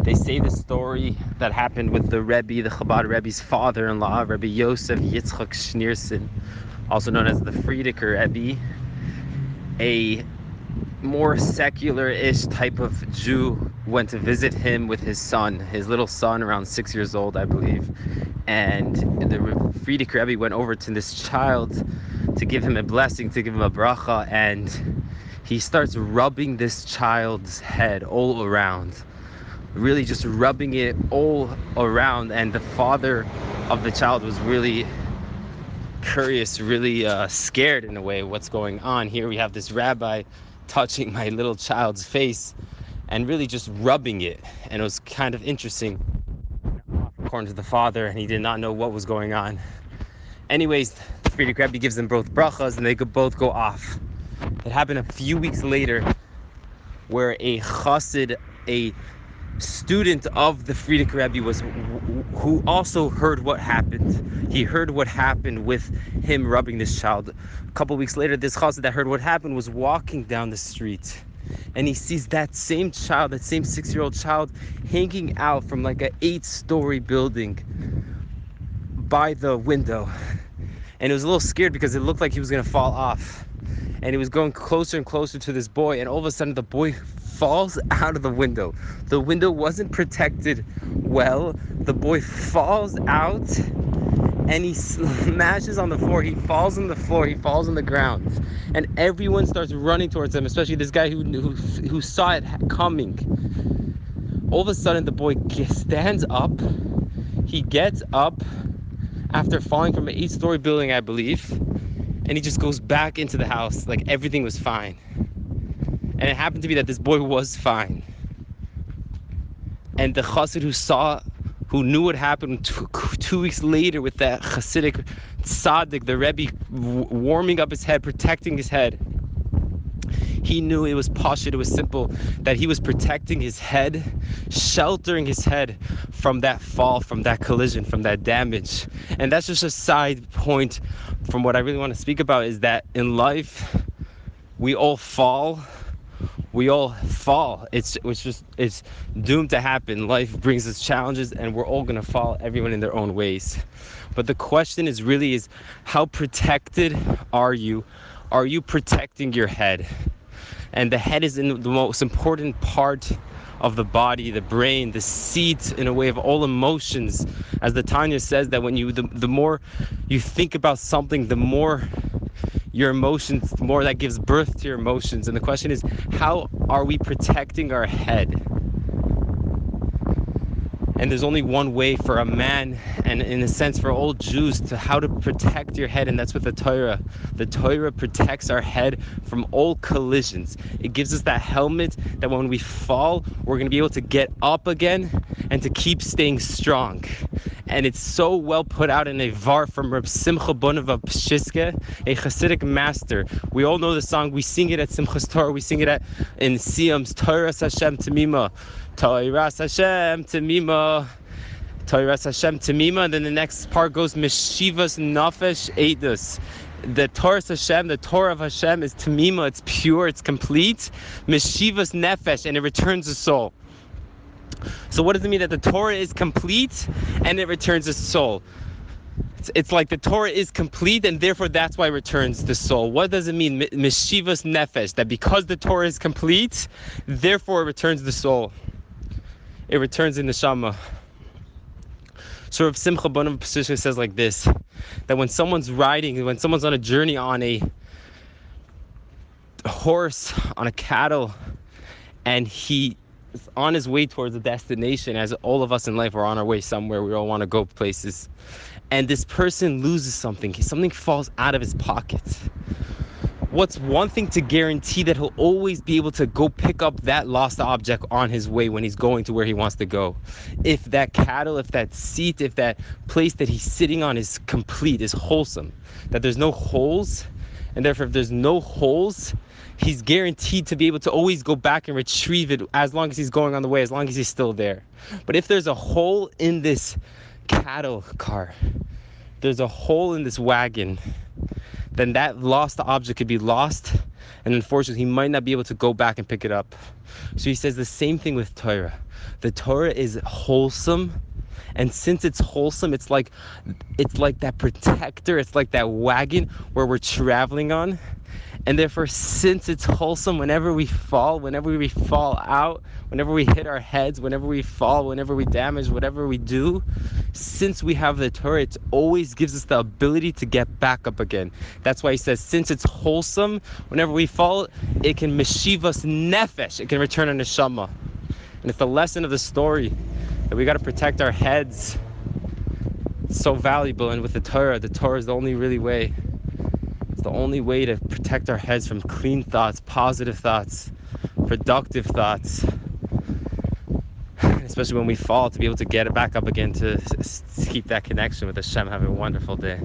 They say the story that happened with the Rebbe, the Chabad Rebbe's father-in-law, Rebbe Yosef Yitzchak Schneerson, also known as the Friedecker Rebbe, a more secular-ish type of Jew, went to visit him with his son, his little son, around 6 years old, I believe. And the Friedecker Rebbe went over to this child to give him a blessing, to give him a bracha, and he starts rubbing this child's head all around, really just rubbing it all around. And the father of the child was really curious, really scared in a way, what's going on here. We have this rabbi touching my little child's face and really just rubbing it, and it was kind of interesting, according to the father, and he did not know what was going on. Anyways, the Frierdiker Rebbe gives them both brachas, and they could both go off. It happened a few weeks later where a chassid, a student of the Frierdiker Rebbe, who also heard what happened. He heard what happened with him rubbing this child. A couple weeks later, this chassid that heard what happened was walking down the street, and he sees that same child, that same 6-year-old child, hanging out from like an 8-story building by the window. And he was a little scared because it looked like he was gonna fall off. And he was going closer and closer to this boy, and all of a sudden the boy falls out of the window. The window wasn't protected well. The boy falls out and he smashes on the floor. He falls on the floor. He falls on the ground. And everyone starts running towards him, especially this guy who saw it coming. All of a sudden the boy stands up. He gets up after falling from an 8-story building, I believe. And he just goes back into the house like everything was fine. And it happened to be that this boy was fine. And the chassid who knew what happened 2 weeks later with that Hasidic tzaddik, the Rebbe warming up his head, protecting his head, he knew it was pashut, it was simple, that he was protecting his head, sheltering his head from that fall, from that collision, from that damage. And that's just a side point from what I really want to speak about, is that in life, we all fall. It's doomed to happen. Life brings us challenges, and we're all gonna fall, everyone in their own ways. But the question is how protected are you? Are you protecting your head? And the head is the most important part of the body, the brain, the seat, in a way, of all emotions. As the Tanya says, that when the more you think about something, the more your emotions, the more that gives birth to your emotions. And the question is, how are we protecting our head? And there's only one way for a man, and in a sense for all Jews, to how to protect your head, and that's with the Torah. The Torah protects our head from all collisions. It gives us that helmet that when we fall, we're going to be able to get up again and to keep staying strong. And it's so well put out in a var from Reb Simcha Bonav Pshiske, a Hasidic master. We all know the song. We sing it at Simchas Torah. We sing it in Siyam's Toras Hashem Tamima. Toras Hashem Tamima. Toras Hashem Tamima. And then the next part goes Meshivas Nafesh Eidus. The Torah Hashem, the Torah of Hashem is Tamima. It's pure. It's complete. Meshivas Nefesh, and it returns the soul. So what does it mean that the Torah is complete and it returns the soul? It's like the Torah is complete, and therefore that's why it returns the soul. What does it mean? Meshivas nefesh, that because the Torah is complete, therefore it returns the soul. It returns the neshama. So Rav Simcha Bonav Psishka says like this, that when someone's riding, when someone's on a journey on a horse, on a cattle, and he on his way towards a destination, as all of us in life are on our way somewhere, we all want to go places, and this person loses something falls out of his pocket. What's one thing to guarantee that he'll always be able to go pick up that lost object on his way when he's going to where he wants to go? If that cattle, if that seat, if that place that he's sitting on is complete, is wholesome, that there's no holes, and therefore if there's no holes, he's guaranteed to be able to always go back and retrieve it as long as he's going on the way, as long as he's still there. But if there's a hole in this cattle car, there's a hole in this wagon, then that lost object could be lost And unfortunately, he might not be able to go back and pick it up. So he says the same thing with Torah. The Torah is wholesome. And since it's wholesome, it's like that protector. It's like that wagon where we're traveling on. And therefore, since it's wholesome, whenever we fall out, whenever we hit our heads, whenever we fall, whenever we damage, whatever we do, since we have the Torah, it always gives us the ability to get back up again. That's why he says, since it's wholesome, whenever we fall, it can meshiv us nefesh. It can return a neshama. And it's the lesson of the story that we got to protect our heads. It's so valuable. And with the Torah is the only really way. It's the only way to protect our heads from clean thoughts, positive thoughts, productive thoughts. Especially when we fall, to be able to get it back up again, to keep that connection with Hashem. Have a wonderful day.